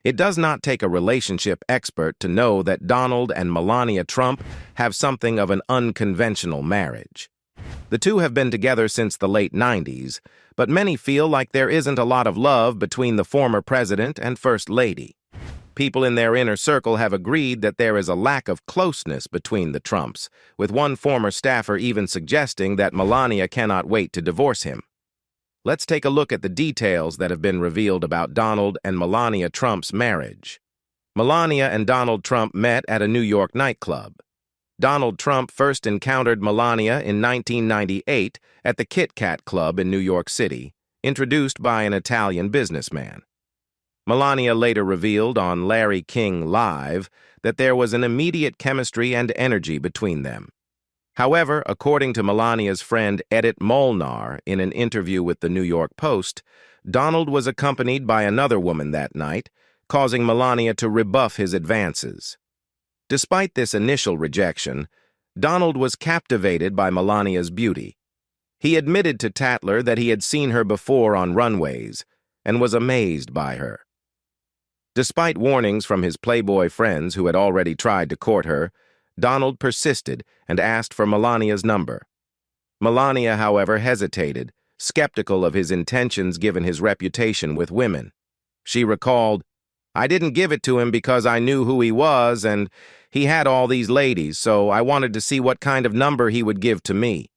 It does not take a relationship expert to know that Donald and Melania Trump have something of an unconventional marriage. The two have been together since the late 90s, but many feel like there isn't a lot of love between the former president and First Lady. People in their inner circle have agreed that there is a lack of closeness between the Trumps, with one former staffer even suggesting that Melania cannot wait to divorce him. Let's take a look at the details that have been revealed about Donald and Melania Trump's marriage. Melania and Donald Trump met at a New York nightclub. Donald Trump first encountered Melania in 1998 at the Kit Kat Club in New York City, introduced by an Italian businessman. Melania later revealed on Larry King Live that there was an immediate chemistry and energy between them. However, according to Melania's friend Edith Molnar in an interview with the New York Post, Donald was accompanied by another woman that night, causing Melania to rebuff his advances. Despite this initial rejection, Donald was captivated by Melania's beauty. He admitted to Tatler that he had seen her before on runways and was amazed by her. Despite warnings from his Playboy friends who had already tried to court her, Donald persisted and asked for Melania's number. Melania, however, hesitated, skeptical of his intentions given his reputation with women. She recalled, "I didn't give it to him because I knew who he was and he had all these ladies, so I wanted to see what kind of number he would give to me."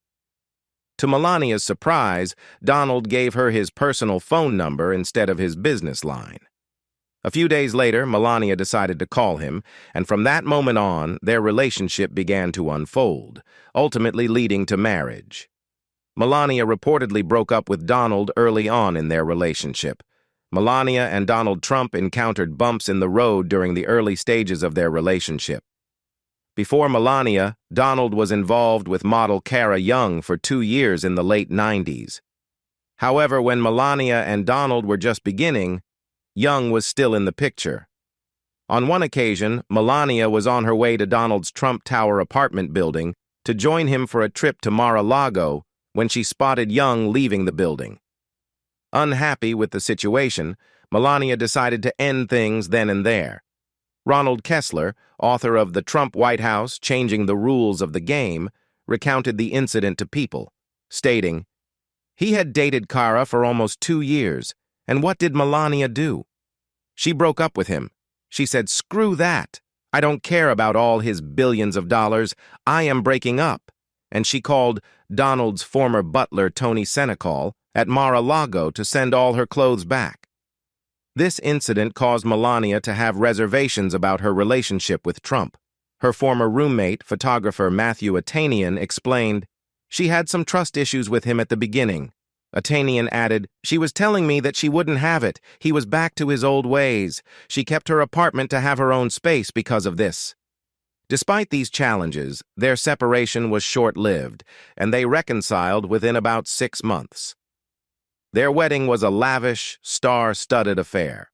To Melania's surprise, Donald gave her his personal phone number instead of his business line. A few days later, Melania decided to call him, and from that moment on, their relationship began to unfold, ultimately leading to marriage. Melania reportedly broke up with Donald early on in their relationship. Melania and Donald Trump encountered bumps in the road during the early stages of their relationship. Before Melania, Donald was involved with model Cara Young for 2 years in the late 90s. However, when Melania and Donald were just beginning, Young was still in the picture. On one occasion, Melania was on her way to Donald's Trump Tower apartment building to join him for a trip to Mar-a-Lago when she spotted Young leaving the building. Unhappy with the situation, Melania decided to end things then and there. Ronald Kessler, author of The Trump White House, Changing the Rules of the Game, recounted the incident to People, stating, "He had dated Cara for almost 2 years, and what did Melania do? She broke up with him. She said, 'Screw that. I don't care about all his billions of dollars. I am breaking up.' And she called Donald's former butler, Tony Senecal, at Mar-a-Lago to send all her clothes back." This incident caused Melania to have reservations about her relationship with Trump. Her former roommate, photographer Matthew Atanian, explained, "She had some trust issues with him at the beginning." Atanian added, "She was telling me that she wouldn't have it. He was back to his old ways. She kept her apartment to have her own space because of this." Despite these challenges, their separation was short-lived, and they reconciled within about 6 months. Their wedding was a lavish, star-studded affair.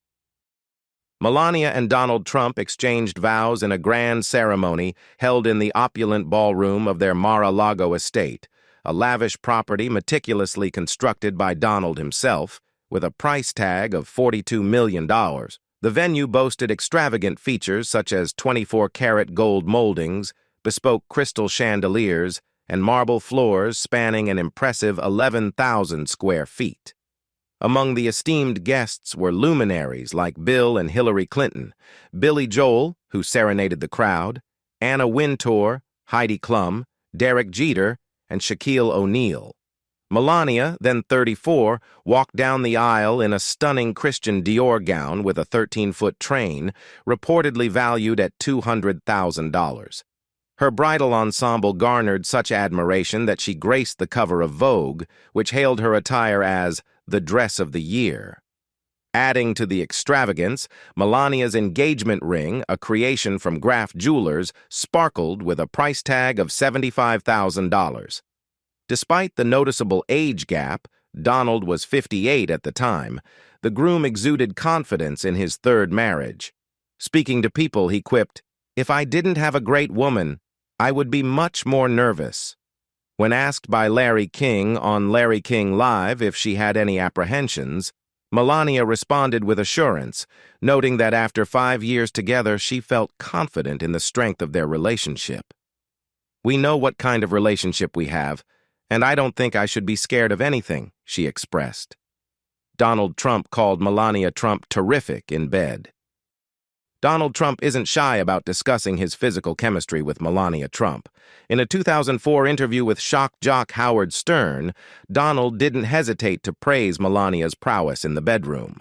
Melania and Donald Trump exchanged vows in a grand ceremony held in the opulent ballroom of their Mar-a-Lago estate, a lavish property meticulously constructed by Donald himself, with a price tag of $42 million. The venue boasted extravagant features such as 24-karat gold moldings, bespoke crystal chandeliers, and marble floors spanning an impressive 11,000 square feet. Among the esteemed guests were luminaries like Bill and Hillary Clinton, Billy Joel, who serenaded the crowd, Anna Wintour, Heidi Klum, Derek Jeter, and Shaquille O'Neal. Melania, then 34, walked down the aisle in a stunning Christian Dior gown with a 13-foot train, reportedly valued at $200,000. Her bridal ensemble garnered such admiration that she graced the cover of Vogue, which hailed her attire as the dress of the year. Adding to the extravagance, Melania's engagement ring, a creation from Graff Jewelers, sparkled with a price tag of $75,000. Despite the noticeable age gap, Donald was 58 at the time, the groom exuded confidence in his third marriage. Speaking to People, he quipped, "If I didn't have a great woman, I would be much more nervous." When asked by Larry King on Larry King Live if she had any apprehensions, Melania responded with assurance, noting that after 5 years together, she felt confident in the strength of their relationship. "We know what kind of relationship we have, and I don't think I should be scared of anything," she expressed. Donald Trump called Melania Trump terrific in bed. Donald Trump isn't shy about discussing his physical chemistry with Melania Trump. In a 2004 interview with shock jock Howard Stern, Donald didn't hesitate to praise Melania's prowess in the bedroom.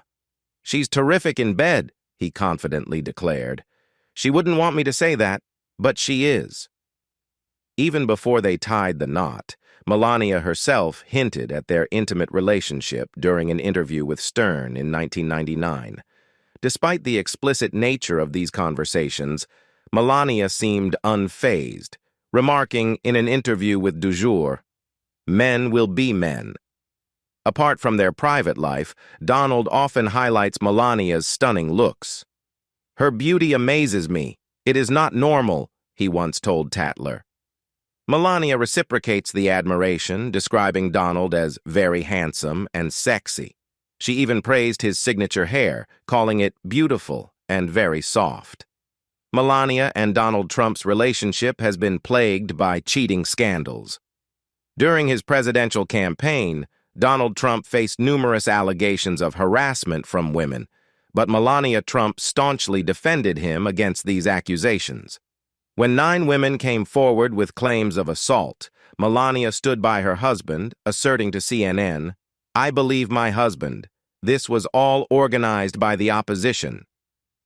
"She's terrific in bed," he confidently declared. "She wouldn't want me to say that, but she is." Even before they tied the knot, Melania herself hinted at their intimate relationship during an interview with Stern in 1999. Despite the explicit nature of these conversations, Melania seemed unfazed, remarking in an interview with Du Jour, "Men will be men." Apart from their private life, Donald often highlights Melania's stunning looks. "Her beauty amazes me. It is not normal," he once told Tatler. Melania reciprocates the admiration, describing Donald as very handsome and sexy. She even praised his signature hair, calling it beautiful and very soft. Melania and Donald Trump's relationship has been plagued by cheating scandals. During his presidential campaign, Donald Trump faced numerous allegations of harassment from women, but Melania Trump staunchly defended him against these accusations. When 9 women came forward with claims of assault, Melania stood by her husband, asserting to CNN, "I believe my husband. This was all organized by the opposition."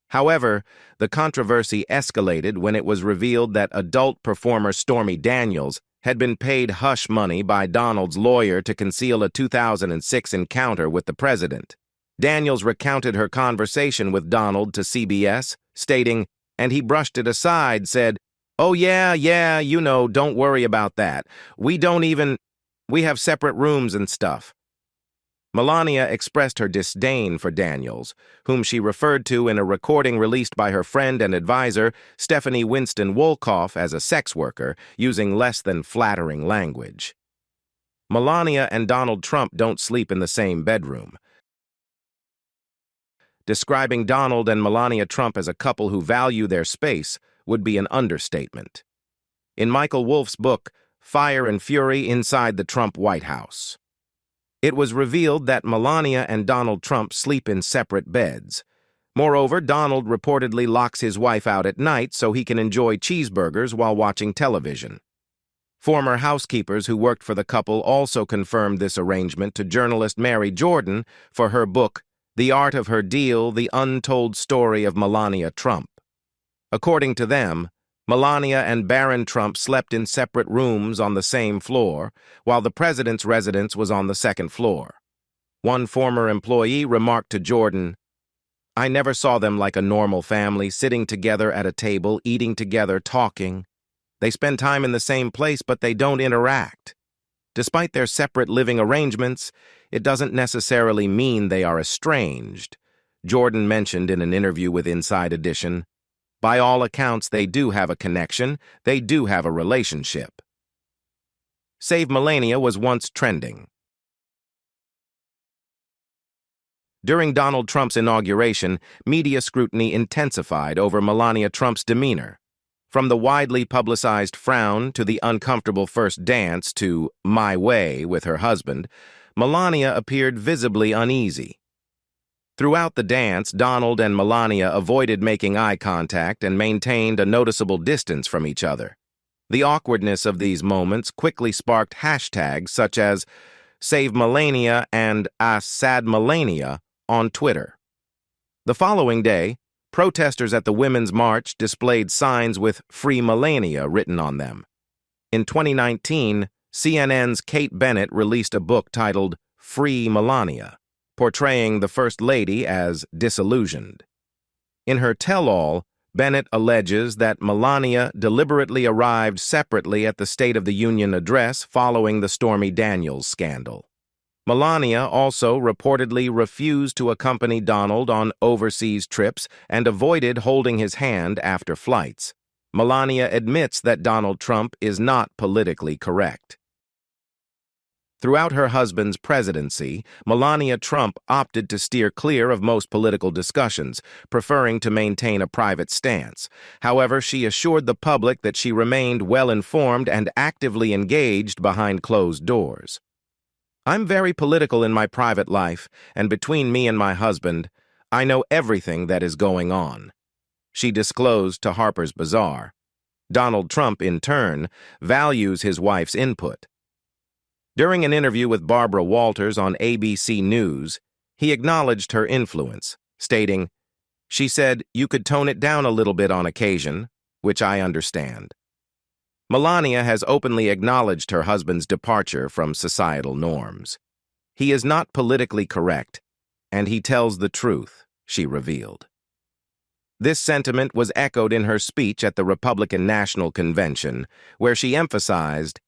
However, the controversy escalated when it was revealed that adult performer Stormy Daniels had been paid hush money by Donald's lawyer to conceal a 2006 encounter with the president. Daniels recounted her conversation with Donald to CBS, stating, and he brushed it aside, said, "Oh yeah, you know, don't worry about that. We have separate rooms and stuff." Melania expressed her disdain for Daniels, whom she referred to in a recording released by her friend and advisor, Stephanie Winston Wolkoff, as a sex worker, using less than flattering language. Melania and Donald Trump don't sleep in the same bedroom. Describing Donald and Melania Trump as a couple who value their space would be an understatement. In Michael Wolff's book, Fire and Fury Inside the Trump White House, it was revealed that Melania and Donald Trump sleep in separate beds. Moreover, Donald reportedly locks his wife out at night so he can enjoy cheeseburgers while watching television. Former housekeepers who worked for the couple also confirmed this arrangement to journalist Mary Jordan for her book, The Art of Her Deal, The Untold Story of Melania Trump. According to them, Melania and Baron Trump slept in separate rooms on the same floor, while the president's residence was on the second floor. One former employee remarked to Jordan, "I never saw them like a normal family, sitting together at a table, eating together, talking. They spend time in the same place, but they don't interact. Despite their separate living arrangements, it doesn't necessarily mean they are estranged," Jordan mentioned in an interview with Inside Edition. "By all accounts, they do have a connection. They do have a relationship." Save Melania was once trending. During Donald Trump's inauguration, media scrutiny intensified over Melania Trump's demeanor. From the widely publicized frown to the uncomfortable first dance to "my way" with her husband, Melania appeared visibly uneasy. Throughout the dance, Donald and Melania avoided making eye contact and maintained a noticeable distance from each other. The awkwardness of these moments quickly sparked hashtags such as Save Melania and Sad Melania on Twitter. The following day, protesters at the Women's March displayed signs with Free Melania written on them. In 2019, CNN's Kate Bennett released a book titled Free Melania, portraying the First Lady as disillusioned. In her tell-all, Bennett alleges that Melania deliberately arrived separately at the State of the Union address following the Stormy Daniels scandal. Melania also reportedly refused to accompany Donald on overseas trips and avoided holding his hand after flights. Melania admits that Donald Trump is not politically correct. Throughout her husband's presidency, Melania Trump opted to steer clear of most political discussions, preferring to maintain a private stance. However, she assured the public that she remained well-informed and actively engaged behind closed doors. "I'm very political in my private life, and between me and my husband, I know everything that is going on," she disclosed to Harper's Bazaar. Donald Trump, in turn, values his wife's input. During an interview with Barbara Walters on ABC News, he acknowledged her influence, stating, "She said you could tone it down a little bit on occasion, which I understand." Melania has openly acknowledged her husband's departure from societal norms. "He is not politically correct, and he tells the truth," she revealed. This sentiment was echoed in her speech at the Republican National Convention, where she emphasized,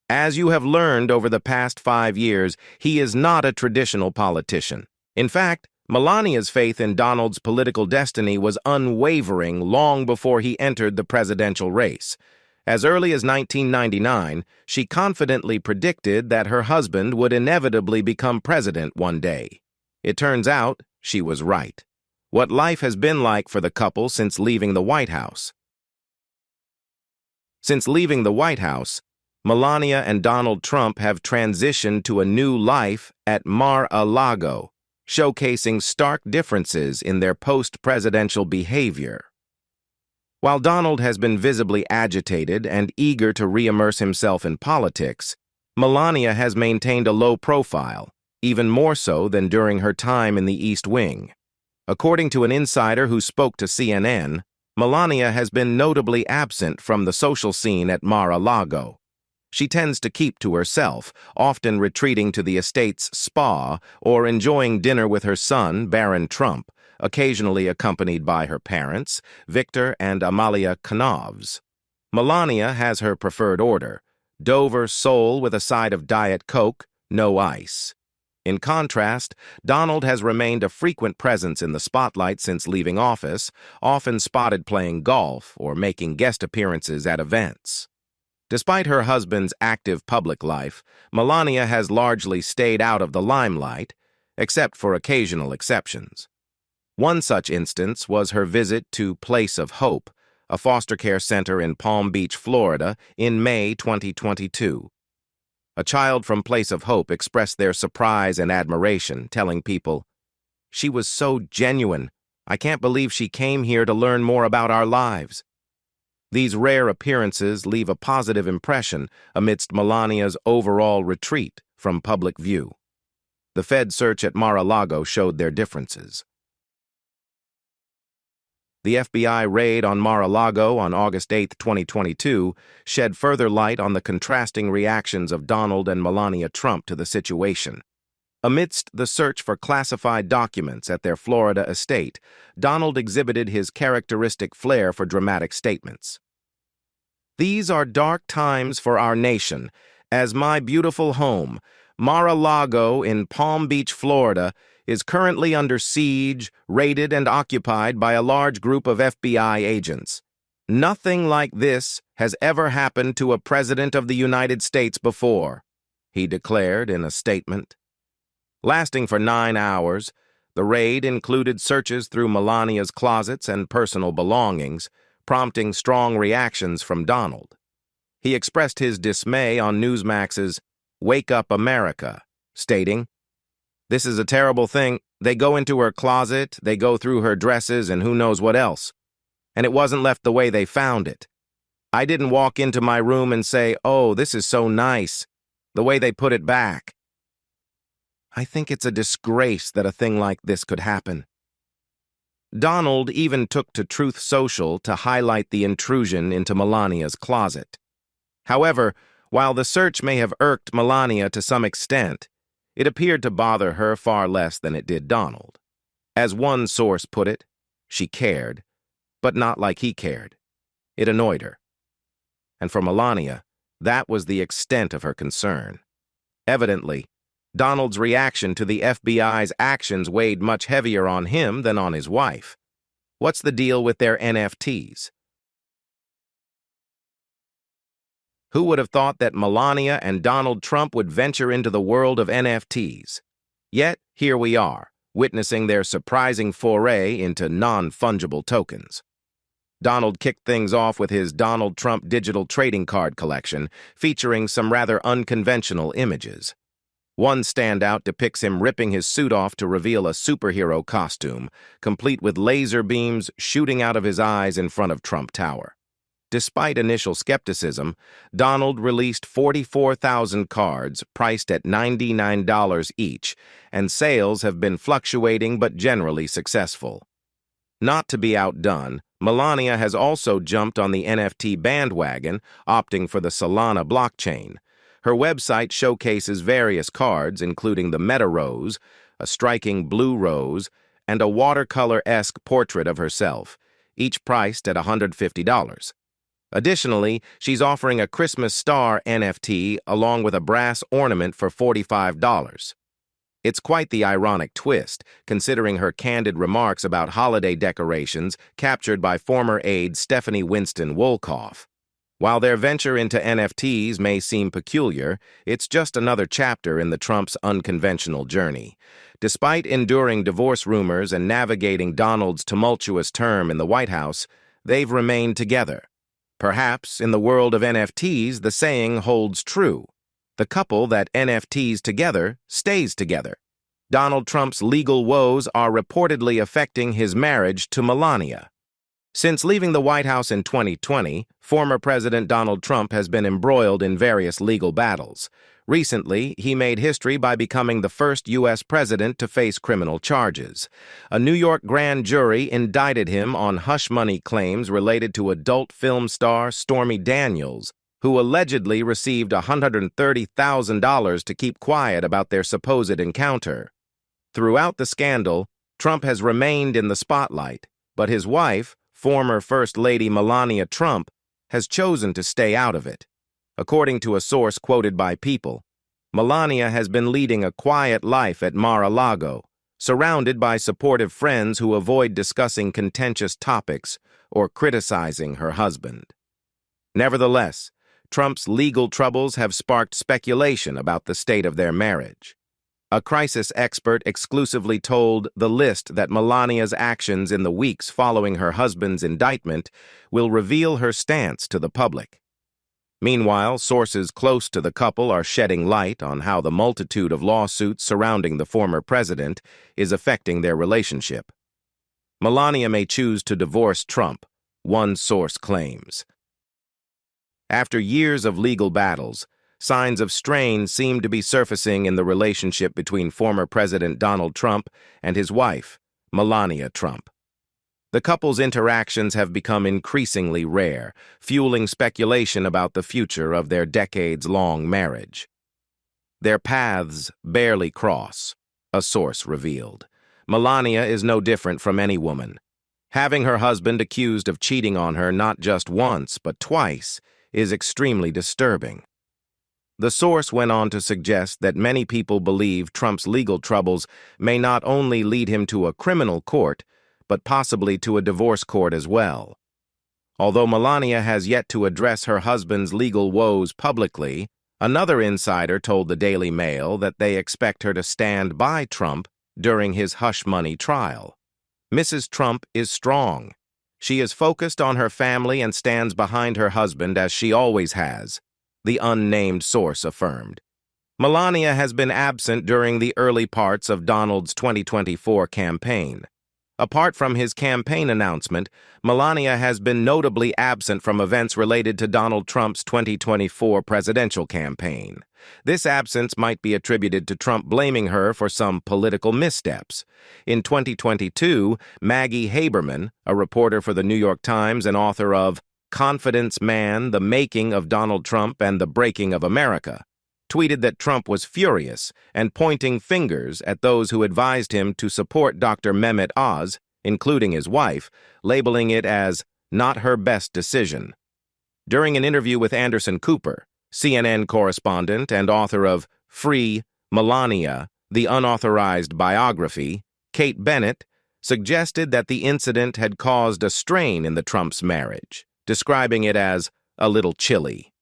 "As you have learned over the past 5 years, he is not a traditional politician." In fact, Melania's faith in Donald's political destiny was unwavering long before he entered the presidential race. As early as 1999, she confidently predicted that her husband would inevitably become president one day. It turns out she was right. What life has been like for the couple since leaving the White House. Since leaving the White House, Melania and Donald Trump have transitioned to a new life at Mar-a-Lago, showcasing stark differences in their post-presidential behavior. While Donald has been visibly agitated and eager to re-immerse himself in politics, Melania has maintained a low profile, even more so than during her time in the East Wing. According to an insider who spoke to CNN, Melania has been notably absent from the social scene at Mar-a-Lago. She tends to keep to herself, often retreating to the estate's spa or enjoying dinner with her son, Baron Trump, occasionally accompanied by her parents, Victor and Amalia Knovs. Melania has her preferred order: Dover Sole with a side of Diet Coke, no ice. In contrast, Donald has remained a frequent presence in the spotlight since leaving office, often spotted playing golf or making guest appearances at events. Despite her husband's active public life, Melania has largely stayed out of the limelight, except for occasional exceptions. One such instance was her visit to Place of Hope, a foster care center in Palm Beach, Florida, in May 2022. A child from Place of Hope expressed their surprise and admiration, telling people, "She was so genuine. I can't believe she came here to learn more about our lives." These rare appearances leave a positive impression amidst Melania's overall retreat from public view. The Fed search at Mar-a-Lago showed their differences. The FBI raid on Mar-a-Lago on August 8, 2022, shed further light on the contrasting reactions of Donald and Melania Trump to the situation. Amidst the search for classified documents at their Florida estate, Donald exhibited his characteristic flair for dramatic statements. "These are dark times for our nation, as my beautiful home, Mar-a-Lago in Palm Beach, Florida, is currently under siege, raided, and occupied by a large group of FBI agents. Nothing like this has ever happened to a president of the United States before," he declared in a statement. Lasting for 9 hours, the raid included searches through Melania's closets and personal belongings, prompting strong reactions from Donald. He expressed his dismay on Newsmax's "Wake Up America," stating, "This is a terrible thing. They go into her closet, they go through her dresses, and who knows what else. And it wasn't left the way they found it. I didn't walk into my room and say, 'Oh, this is so nice,' the way they put it back. I think it's a disgrace that a thing like this could happen." Donald even took to Truth Social to highlight the intrusion into Melania's closet. However, while the search may have irked Melania to some extent, it appeared to bother her far less than it did Donald. As one source put it, she cared, but not like he cared. It annoyed her. And for Melania, that was the extent of her concern. Evidently, Donald's reaction to the FBI's actions weighed much heavier on him than on his wife. What's the deal with their NFTs? Who would have thought that Melania and Donald Trump would venture into the world of NFTs? Yet, here we are, witnessing their surprising foray into non-fungible tokens. Donald kicked things off with his Donald Trump digital trading card collection, featuring some rather unconventional images. One standout depicts him ripping his suit off to reveal a superhero costume, complete with laser beams shooting out of his eyes in front of Trump Tower. Despite initial skepticism, Donald released 44,000 cards priced at $99 each, and sales have been fluctuating but generally successful. Not to be outdone, Melania has also jumped on the NFT bandwagon, opting for the Solana blockchain. Her website showcases various cards, including the Meta Rose, a striking blue rose, and a watercolor-esque portrait of herself, each priced at $150. Additionally, she's offering a Christmas star NFT along with a brass ornament for $45. It's quite the ironic twist, considering her candid remarks about holiday decorations captured by former aide Stephanie Winston Wolkoff. While their venture into NFTs may seem peculiar, it's just another chapter in the Trump's unconventional journey. Despite enduring divorce rumors and navigating Donald's tumultuous term in the White House, they've remained together. Perhaps, in the world of NFTs, the saying holds true. The couple that NFTs together stays together. Donald Trump's legal woes are reportedly affecting his marriage to Melania. Since leaving the White House in 2020, former President Donald Trump has been embroiled in various legal battles. Recently, he made history by becoming the first U.S. president to face criminal charges. A New York grand jury indicted him on hush money claims related to adult film star Stormy Daniels, who allegedly received $130,000 to keep quiet about their supposed encounter. Throughout the scandal, Trump has remained in the spotlight, but his wife, former First Lady Melania Trump, has chosen to stay out of it. According to a source quoted by People, Melania has been leading a quiet life at Mar-a-Lago, surrounded by supportive friends who avoid discussing contentious topics or criticizing her husband. Nevertheless, Trump's legal troubles have sparked speculation about the state of their marriage. A crisis expert exclusively told The List that Melania's actions in the weeks following her husband's indictment will reveal her stance to the public. Meanwhile, sources close to the couple are shedding light on how the multitude of lawsuits surrounding the former president is affecting their relationship. Melania may choose to divorce Trump, one source claims. After years of legal battles, signs of strain seem to be surfacing in the relationship between former President Donald Trump and his wife, Melania Trump. The couple's interactions have become increasingly rare, fueling speculation about the future of their decades-long marriage. Their paths barely cross, a source revealed. Melania is no different from any woman. Having her husband accused of cheating on her not just once, but twice, is extremely disturbing. The source went on to suggest that many people believe Trump's legal troubles may not only lead him to a criminal court, but possibly to a divorce court as well. Although Melania has yet to address her husband's legal woes publicly, another insider told the Daily Mail that they expect her to stand by Trump during his hush money trial. Mrs. Trump is strong. She is focused on her family and stands behind her husband as she always has, the unnamed source affirmed. Melania has been absent during the early parts of Donald's 2024 campaign. Apart from his campaign announcement, Melania has been notably absent from events related to Donald Trump's 2024 presidential campaign. This absence might be attributed to Trump blaming her for some political missteps. In 2022, Maggie Haberman, a reporter for the New York Times and author of Confidence Man, The Making of Donald Trump and the Breaking of America, tweeted that Trump was furious and pointing fingers at those who advised him to support Dr. Mehmet Oz, including his wife, labeling it as not her best decision. During an interview with Anderson Cooper, CNN correspondent and author of Free Melania, the Unauthorized Biography, Kate Bennett, suggested that the incident had caused a strain in the Trumps' marriage, describing it as a little chilly.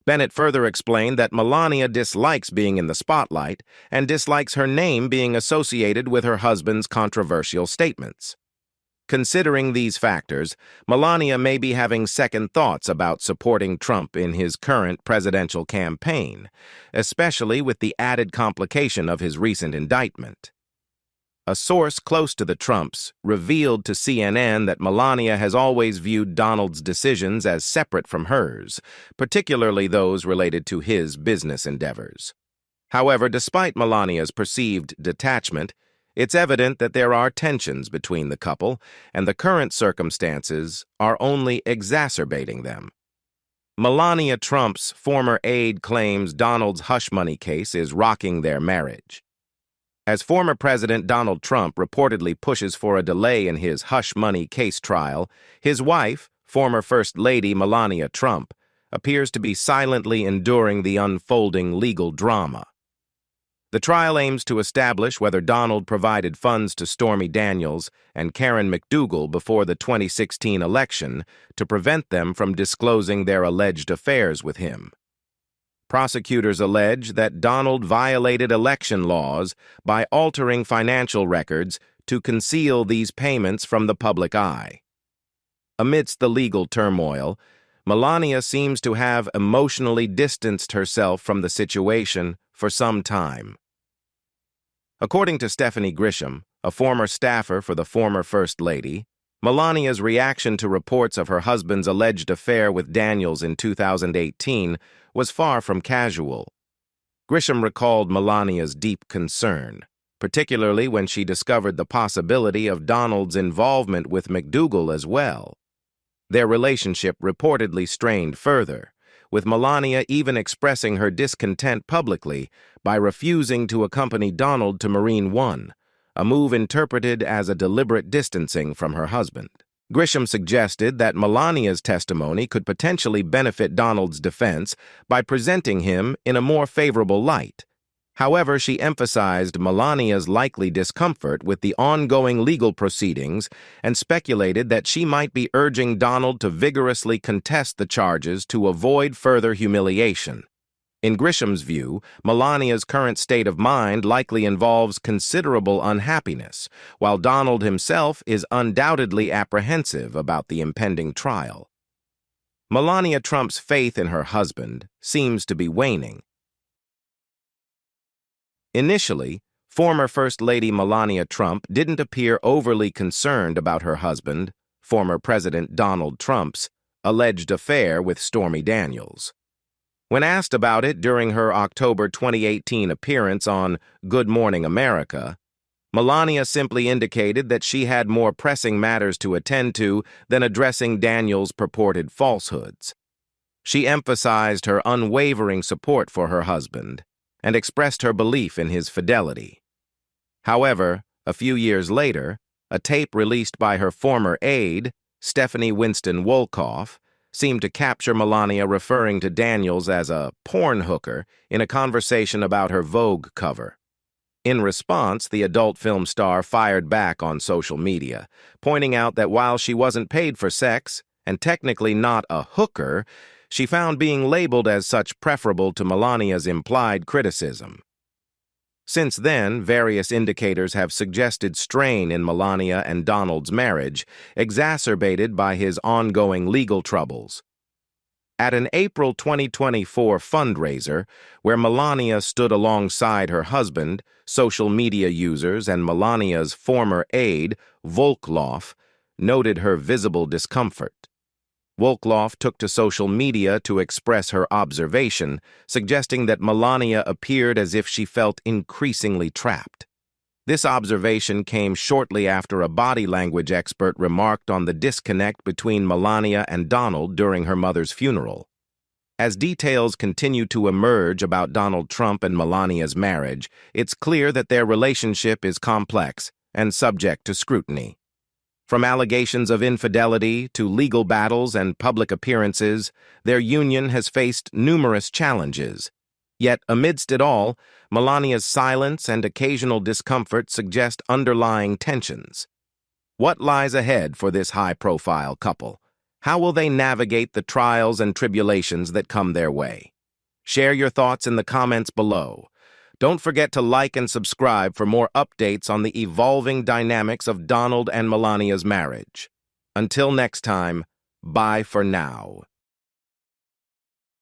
Bennett further explained that Melania dislikes being in the spotlight and dislikes her name being associated with her husband's controversial statements. Considering these factors, Melania may be having second thoughts about supporting Trump in his current presidential campaign, especially with the added complication of his recent indictment. A source close to the Trumps revealed to CNN that Melania has always viewed Donald's decisions as separate from hers, particularly those related to his business endeavors. However, despite Melania's perceived detachment, it's evident that there are tensions between the couple, and the current circumstances are only exacerbating them. Melania Trump's former aide claims Donald's hush money case is rocking their marriage. As former President Donald Trump reportedly pushes for a delay in his hush money case trial, his wife, former First Lady Melania Trump, appears to be silently enduring the unfolding legal drama. The trial aims to establish whether Donald provided funds to Stormy Daniels and Karen McDougal before the 2016 election to prevent them from disclosing their alleged affairs with him. Prosecutors allege that Donald violated election laws by altering financial records to conceal these payments from the public eye. Amidst the legal turmoil, Melania seems to have emotionally distanced herself from the situation for some time. According to Stephanie Grisham, a former staffer for the former First Lady, Melania's reaction to reports of her husband's alleged affair with Daniels in 2018 was far from casual. Grisham recalled Melania's deep concern, particularly when she discovered the possibility of Donald's involvement with McDougal as well. Their relationship reportedly strained further, with Melania even expressing her discontent publicly by refusing to accompany Donald to Marine One, a move interpreted as a deliberate distancing from her husband. Grisham suggested that Melania's testimony could potentially benefit Donald's defense by presenting him in a more favorable light. However, she emphasized Melania's likely discomfort with the ongoing legal proceedings and speculated that she might be urging Donald to vigorously contest the charges to avoid further humiliation. In Grisham's view, Melania's current state of mind likely involves considerable unhappiness, while Donald himself is undoubtedly apprehensive about the impending trial. Melania Trump's faith in her husband seems to be waning. Initially, former First Lady Melania Trump didn't appear overly concerned about her husband, former President Donald Trump's, alleged affair with Stormy Daniels. When asked about it during her October 2018 appearance on Good Morning America, Melania simply indicated that she had more pressing matters to attend to than addressing Daniels' purported falsehoods. She emphasized her unwavering support for her husband and expressed her belief in his fidelity. However, a few years later, a tape released by her former aide, Stephanie Winston Wolkoff, seemed to capture Melania referring to Daniels as a porn hooker in a conversation about her Vogue cover. In response, the adult film star fired back on social media, pointing out that while she wasn't paid for sex and technically not a hooker, she found being labeled as such preferable to Melania's implied criticism. Since then, various indicators have suggested strain in Melania and Donald's marriage, exacerbated by his ongoing legal troubles. At an April 2024 fundraiser, where Melania stood alongside her husband, social media users, and Melania's former aide, Volkloff, noted her visible discomfort. Volkloff took to social media to express her observation, suggesting that Melania appeared as if she felt increasingly trapped. This observation came shortly after a body language expert remarked on the disconnect between Melania and Donald during her mother's funeral. As details continue to emerge about Donald Trump and Melania's marriage, it's clear that their relationship is complex and subject to scrutiny. From allegations of infidelity to legal battles and public appearances, their union has faced numerous challenges. Yet, amidst it all, Melania's silence and occasional discomfort suggest underlying tensions. What lies ahead for this high-profile couple? How will they navigate the trials and tribulations that come their way? Share your thoughts in the comments below. Don't forget to like and subscribe for more updates on the evolving dynamics of Donald and Melania's marriage. Until next time, bye for now.